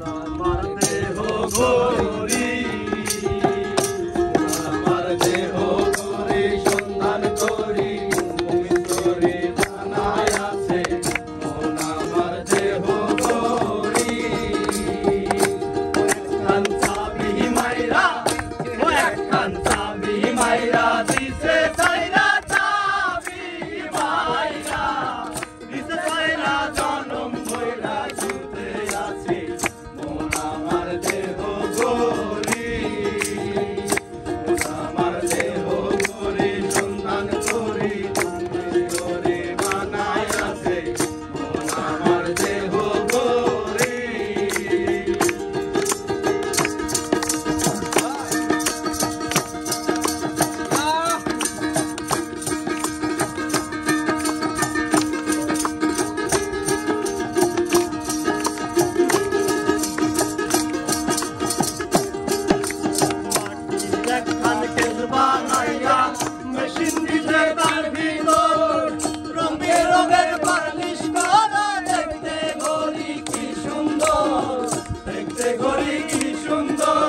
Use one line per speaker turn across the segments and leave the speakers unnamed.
আমার দেহ গরি আমার দেহ গরি সন্ধান করি পবিত্রে বানায় আছে মন আমার দেহ গরি একখান চাবি মাইরা ও একখান চাবি মাইরা দিছে চাইরা চাবি মাইরা দিছে চাইরা জনম ভইরা ছুটে আছে মন আমার দেহ গরি মন আমার দেহ গরি সন্ধান করি পবিত্রে বানায় আছে মন আমার দেহ গরি একখান কেসবা নাইয়া মেশিন দিছে তার ভিতর রঙে রঙের বার্নিশ করা দেখতে ঘড়ি কি সুন্দর দেখতে ঘড়ি কি সুন্দর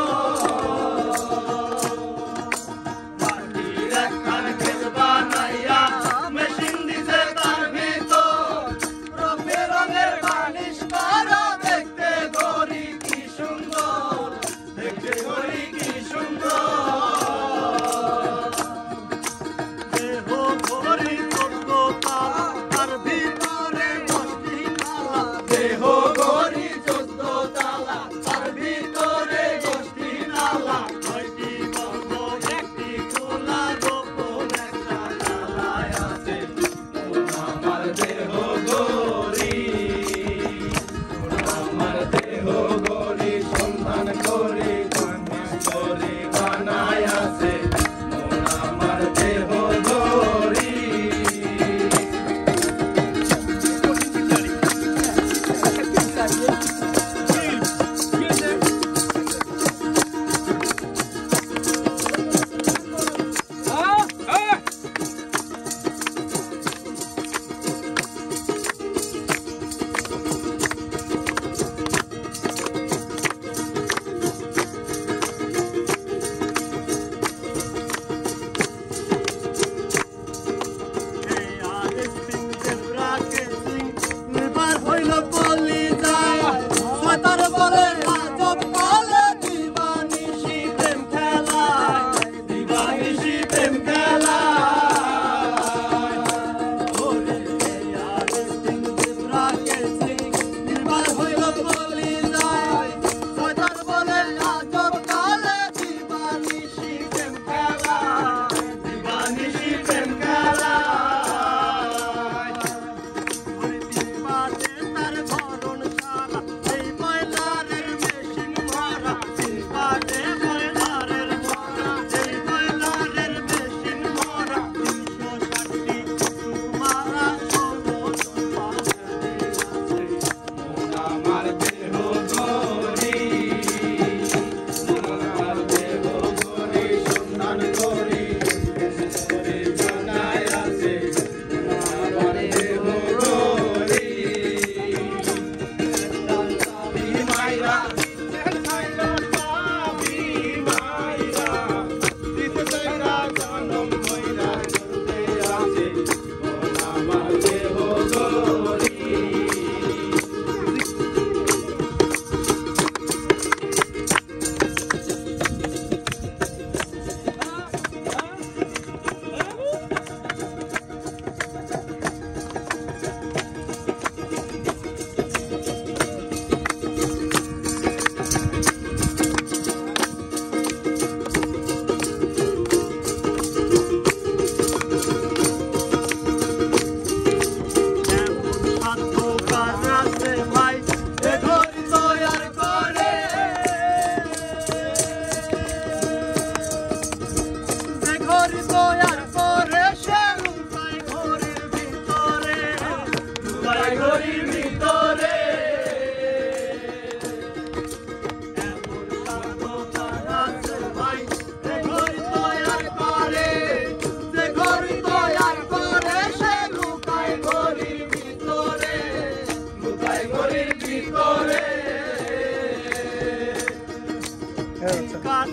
মাটির একখান কেসবা নাইয়া মেশিন দিছে তার ভিতর রঙে রঙের বার্নিশ করা দেখতে ঘড়ি কি সুন্দর দেখতে ঘড়ি কি সুন্দর দেহ ঘড়ি 14 তালা তার ভিতরে 10টি তালা দেহ ঘড়ি 14 তালা তার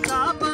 চাপা